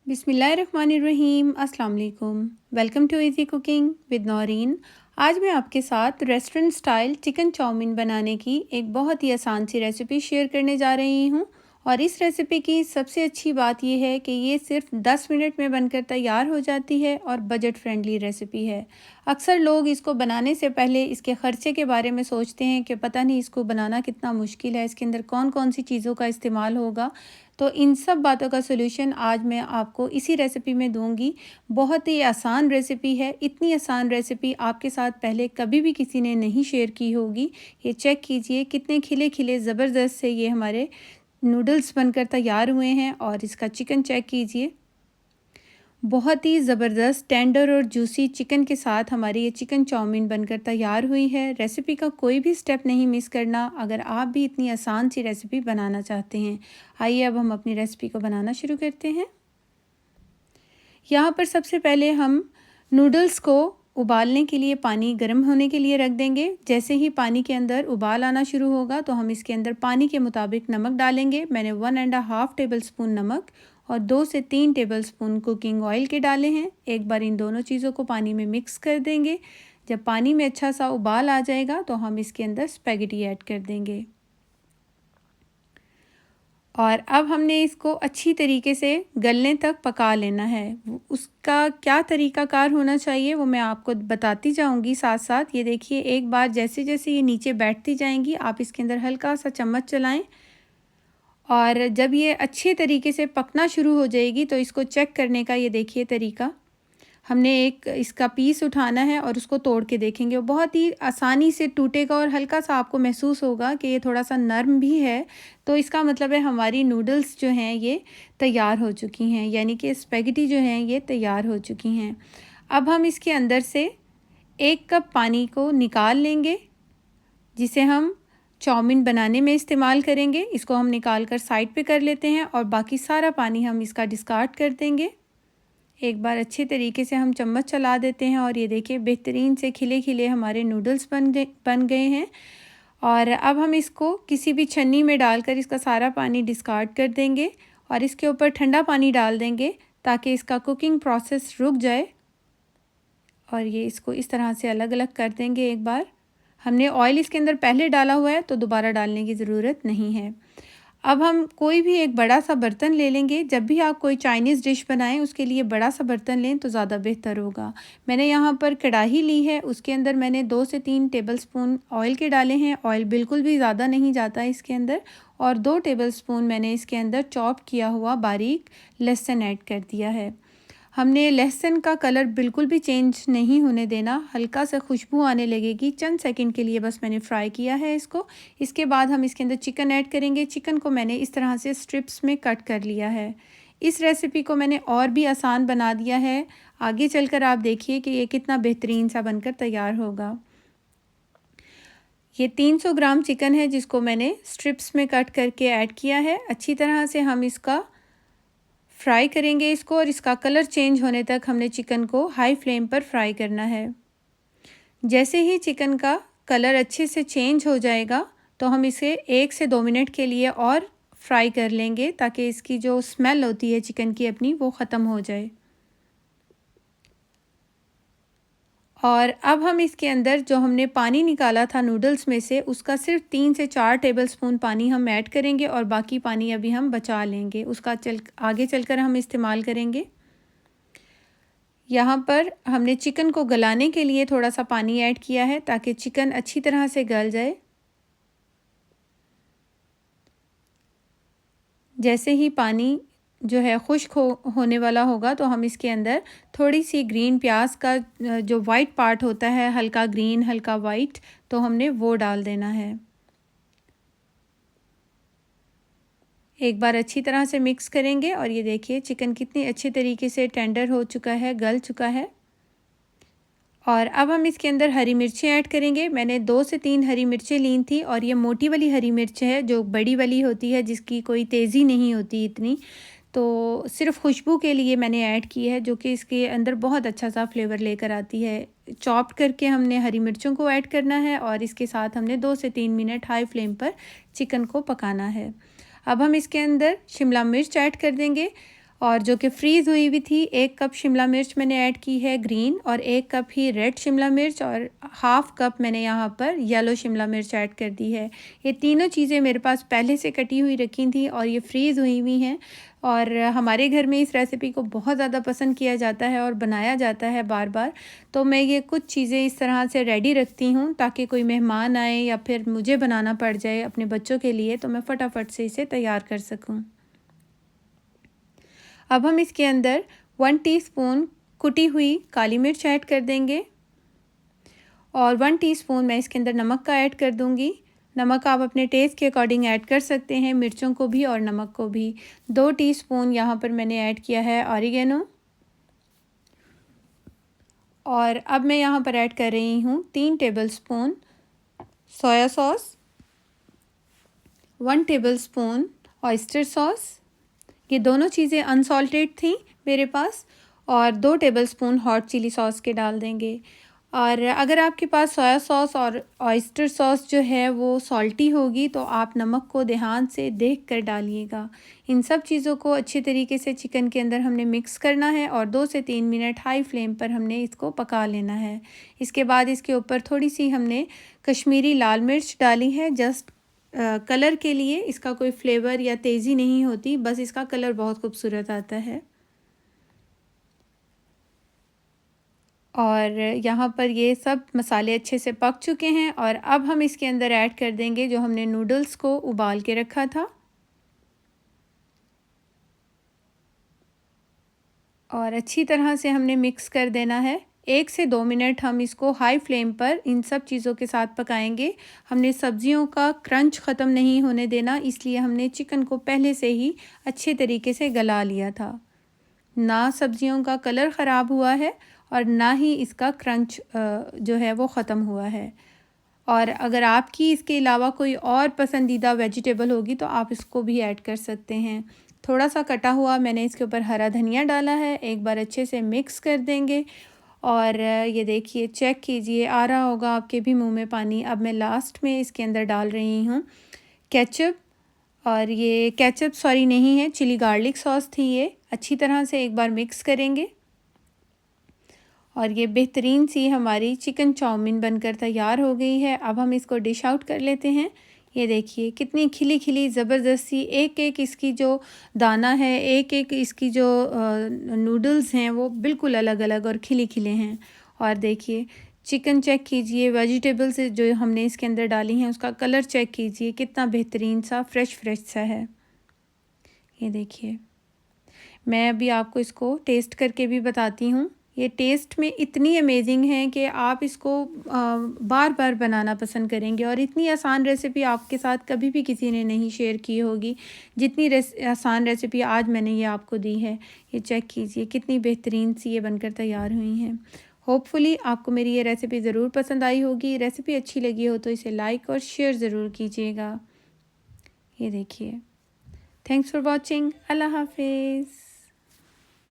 बिस्मिल्लाहिर्रहमानिर्रहीम। अस्सलाम वालेकुम। Welcome to easy cooking with Noreen. आज मैं आपके साथ रेस्टोरेंट स्टाइल चिकन चाउमीन बनाने की एक बहुत ही आसान सी रेसिपी शेयर करने जा रही हूँ। और इस रेसिपी की सबसे अच्छी बात यह है कि ये सिर्फ 10 मिनट में बनकर तैयार हो जाती है और बजट फ्रेंडली रेसिपी है। अक्सर लोग इसको बनाने से पहले इसके ख़र्चे के बारे में सोचते हैं कि पता नहीं इसको बनाना कितना मुश्किल है, इसके अंदर कौन कौन सी चीज़ों का इस्तेमाल होगा। तो इन सब बातों का सॉल्यूशन आज मैं आपको इसी रेसिपी में दूंगी। बहुत ही आसान रेसिपी है। इतनी आसान रेसिपी आपके साथ पहले कभी भी किसी ने नहीं शेयर की होगी। ये चेक कीजिए कितने खिले खिले ज़बरदस्त से ये हमारे नूडल्स बनकर तैयार हुए हैं। और इसका चिकन चेक कीजिए, बहुत ही ज़बरदस्त टेंडर और जूसी चिकन के साथ हमारी ये चिकन चाउमीन बनकर तैयार हुई है। रेसिपी का कोई भी स्टेप नहीं मिस करना अगर आप भी इतनी आसान सी रेसिपी बनाना चाहते हैं। आइए अब हम अपनी रेसिपी को बनाना शुरू करते हैं। यहाँ पर सबसे पहले हम नूडल्स को उबालने के लिए पानी गर्म होने के लिए रख देंगे। जैसे ही पानी के अंदर उबाल आना शुरू होगा तो हम इसके अंदर पानी के मुताबिक नमक डालेंगे। मैंने 1.5 टेबल स्पून नमक और 2 से 3 टेबल स्पून कुकिंग ऑयल के डाले हैं। एक बार इन दोनों चीज़ों को पानी में मिक्स कर देंगे। जब पानी में अच्छा सा उबाल आ जाएगा तो हम इसके अंदर स्पैगेटी ऐड कर देंगे। और अब हमने इसको अच्छी तरीके से गलने तक पका लेना है। उसका क्या तरीक़ाकार होना चाहिए वो मैं आपको बताती जाऊंगी साथ साथ। ये देखिए, एक बार जैसे जैसे ये नीचे बैठती जाएंगी आप इसके अंदर हल्का सा चम्मच चलाएं। और जब ये अच्छे तरीके से पकना शुरू हो जाएगी तो इसको चेक करने का ये देखिए तरीका। हमने एक इसका पीस उठाना है और उसको तोड़ के देखेंगे। वो बहुत ही आसानी से टूटेगा और हल्का सा आपको महसूस होगा कि ये थोड़ा सा नरम भी है। तो इसका मतलब है हमारी नूडल्स जो हैं ये तैयार हो चुकी हैं, यानी कि स्पैगेटी जो हैं ये तैयार हो चुकी हैं। अब हम इसके अंदर से 1 कप पानी को निकाल लेंगे जिसे हम चाउमीन बनाने में इस्तेमाल करेंगे। इसको हम निकाल कर साइड पे कर लेते हैं और बाकी सारा पानी हम इसका डिस्कार्ड कर देंगे। एक बार अच्छे तरीके से हम चम्मच चला देते हैं और ये देखिए बेहतरीन से खिले खिले हमारे नूडल्स बन गए हैं। और अब हम इसको किसी भी छन्नी में डालकर इसका सारा पानी डिस्कार्ड कर देंगे और इसके ऊपर ठंडा पानी डाल देंगे ताकि इसका कुकिंग प्रोसेस रुक जाए। और ये इसको इस तरह से अलग अलग कर देंगे। एक बार हमने ऑयल इसके अंदर पहले डाला हुआ है तो दोबारा डालने की ज़रूरत नहीं है। अब हम कोई भी एक बड़ा सा बर्तन ले लेंगे। जब भी आप कोई चाइनीज़ डिश बनाएं उसके लिए बड़ा सा बर्तन लें तो ज़्यादा बेहतर होगा। मैंने यहाँ पर कढ़ाई ली है, उसके अंदर मैंने 2 से 3 टेबलस्पून ऑयल के डाले हैं। ऑयल बिल्कुल भी ज़्यादा नहीं जाता इसके अंदर। और 2 टेबलस्पून मैंने इसके अंदर चॉप किया हुआ बारीक लहसुन ऐड कर दिया है। हमने लहसुन का कलर बिल्कुल भी चेंज नहीं होने देना, हल्का सा खुशबू आने लगेगी। चंद सेकंड के लिए बस मैंने फ्राई किया है इसको। इसके बाद हम इसके अंदर चिकन ऐड करेंगे। चिकन को मैंने इस तरह से स्ट्रिप्स में कट कर लिया है। इस रेसिपी को मैंने और भी आसान बना दिया है। आगे चलकर आप देखिए कि ये कितना बेहतरीन सा बनकर तैयार होगा। ये 300 ग्राम चिकन है जिसको मैंने स्ट्रिप्स में कट करके ऐड किया है। अच्छी तरह से हम इसका फ्राई करेंगे इसको और इसका कलर चेंज होने तक हमने चिकन को हाई फ्लेम पर फ्राई करना है। जैसे ही चिकन का कलर अच्छे से चेंज हो जाएगा तो हम इसे 1 से 2 मिनट के लिए और फ्राई कर लेंगे ताकि इसकी जो स्मेल होती है चिकन की अपनी वो ख़त्म हो जाए। और अब हम इसके अंदर जो हमने पानी निकाला था नूडल्स में से उसका सिर्फ 3 से 4 टेबलस्पून पानी हम ऐड करेंगे और बाकी पानी अभी हम बचा लेंगे, उसका आगे चलकर हम इस्तेमाल करेंगे। यहाँ पर हमने चिकन को गलाने के लिए थोड़ा सा पानी ऐड किया है ताकि चिकन अच्छी तरह से गल जाए। जैसे ही पानी जो है खुश्क होने वाला होगा तो हम इसके अंदर थोड़ी सी ग्रीन प्याज का जो वाइट पार्ट होता है, हल्का ग्रीन हल्का वाइट, तो हमने वो डाल देना है। एक बार अच्छी तरह से मिक्स करेंगे और ये देखिए चिकन कितनी अच्छे तरीके से टेंडर हो चुका है, गल चुका है। और अब हम इसके अंदर हरी मिर्चें ऐड करेंगे। मैंने 2 से 3 हरी मिर्चें ली थी और ये मोटी वाली हरी मिर्च है जो बड़ी वाली होती है जिसकी कोई तेज़ी नहीं होती इतनी। तो सिर्फ़ खुशबू के लिए मैंने ऐड की है जो कि इसके अंदर बहुत अच्छा सा फ्लेवर लेकर आती है। चॉप करके हमने हरी मिर्चों को ऐड करना है और इसके साथ हमने 2 से 3 मिनट हाई फ्लेम पर चिकन को पकाना है। अब हम इसके अंदर शिमला मिर्च ऐड कर देंगे और जो कि फ्रीज़ हुई हुई थी। 1 कप शिमला मिर्च मैंने ऐड की है ग्रीन, और 1 कप ही रेड शिमला मिर्च, और हाफ़ कप मैंने यहाँ पर येलो शिमला मिर्च ऐड कर दी है। ये तीनों चीज़ें मेरे पास पहले से कटी हुई रखी थी और ये फ्रीज़ हुई हुई हैं, और हमारे घर में इस रेसिपी को बहुत ज़्यादा पसंद किया जाता है और बनाया जाता है बार बार। तो मैं ये कुछ चीज़ें इस तरह से रेडी रखती हूँ ताकि कोई मेहमान आए या फिर मुझे बनाना पड़ जाए अपने बच्चों के लिए, तो मैं फटाफट से इसे तैयार कर सकूँ। अब हम इसके अंदर 1 टीस्पून कुटी हुई काली मिर्च ऐड कर देंगे, और 1 टीस्पून मैं इसके अंदर नमक का ऐड कर दूंगी। नमक आप अपने टेस्ट के अकॉर्डिंग ऐड कर सकते हैं, मिर्चों को भी और नमक को भी। 2 टीस्पून यहाँ पर मैंने ऐड किया है ऑरिगेनो, और अब मैं यहाँ पर ऐड कर रही हूँ 3 tablespoon soya sauce, 1 tablespoon oyster sauce. ये दोनों चीज़ें अनसॉल्टेड थी मेरे पास, और 2 टेबलस्पून हॉट चिली सॉस के डाल देंगे। और अगर आपके पास सोया सॉस और ऑयस्टर सॉस जो है वो सॉल्टी होगी तो आप नमक को ध्यान से देख कर डालिएगा। इन सब चीज़ों को अच्छे तरीके से चिकन के अंदर हमने मिक्स करना है, और 2 से 3 मिनट हाई फ्लेम पर हमने इसको पका लेना है। इसके बाद इसके ऊपर थोड़ी सी हमने कश्मीरी लाल मिर्च डाली है, जस्ट कलर के लिए। इसका कोई फ्लेवर या तेज़ी नहीं होती, बस इसका कलर बहुत खूबसूरत आता है। और यहाँ पर ये सब मसाले अच्छे से पक चुके हैं, और अब हम इसके अंदर ऐड कर देंगे जो हमने नूडल्स को उबाल के रखा था, और अच्छी तरह से हमने मिक्स कर देना है। 1 से 2 मिनट हम इसको हाई फ्लेम पर इन सब चीज़ों के साथ पकाएंगे। हमने सब्जियों का क्रंच ख़त्म नहीं होने देना, इसलिए हमने चिकन को पहले से ही अच्छे तरीके से गला लिया था। ना सब्जियों का कलर ख़राब हुआ है और ना ही इसका क्रंच जो है वो ख़त्म हुआ है। और अगर आपकी इसके अलावा कोई और पसंदीदा वेजिटेबल होगी तो आप इसको भी ऐड कर सकते हैं। थोड़ा सा कटा हुआ मैंने इसके ऊपर हरा धनिया डाला है। एक बार अच्छे से मिक्स कर देंगे, और ये देखिए, चेक कीजिए, आ रहा होगा आपके भी मुंह में पानी। अब मैं लास्ट में इसके अंदर डाल रही हूँ केचप, और ये केचप सॉरी नहीं है, चिली गार्लिक सॉस थी ये। अच्छी तरह से एक बार मिक्स करेंगे, और ये बेहतरीन सी हमारी चिकन चाउमीन बनकर तैयार हो गई है। अब हम इसको डिश आउट कर लेते हैं। ये देखिए कितनी खिली खिली ज़बरदस्त सी, एक एक इसकी जो दाना है, एक एक इसकी जो नूडल्स हैं वो बिल्कुल अलग अलग और खिले खिले हैं। और देखिए चिकन चेक कीजिए, वेजिटेबल्स जो हमने इसके अंदर डाली हैं उसका कलर चेक कीजिए, कितना बेहतरीन सा फ्रेश फ्रेश सा है। ये देखिए, मैं अभी आपको इसको टेस्ट करके भी बताती हूँ। ये टेस्ट में इतनी अमेजिंग है कि आप इसको बार बार बनाना पसंद करेंगे, और इतनी आसान रेसिपी आपके साथ कभी भी किसी ने नहीं शेयर की होगी जितनी आसान रेसिपी आज मैंने ये आपको दी है। ये चेक कीजिए कितनी बेहतरीन सी ये बनकर तैयार हुई हैं। होपफुली आपको मेरी ये रेसिपी ज़रूर पसंद आई होगी। रेसिपी अच्छी लगी हो तो इसे लाइक और शेयर ज़रूर कीजिएगा। ये देखिए, थैंक्स फॉर वॉचिंग। अल्लाह हाफिज़।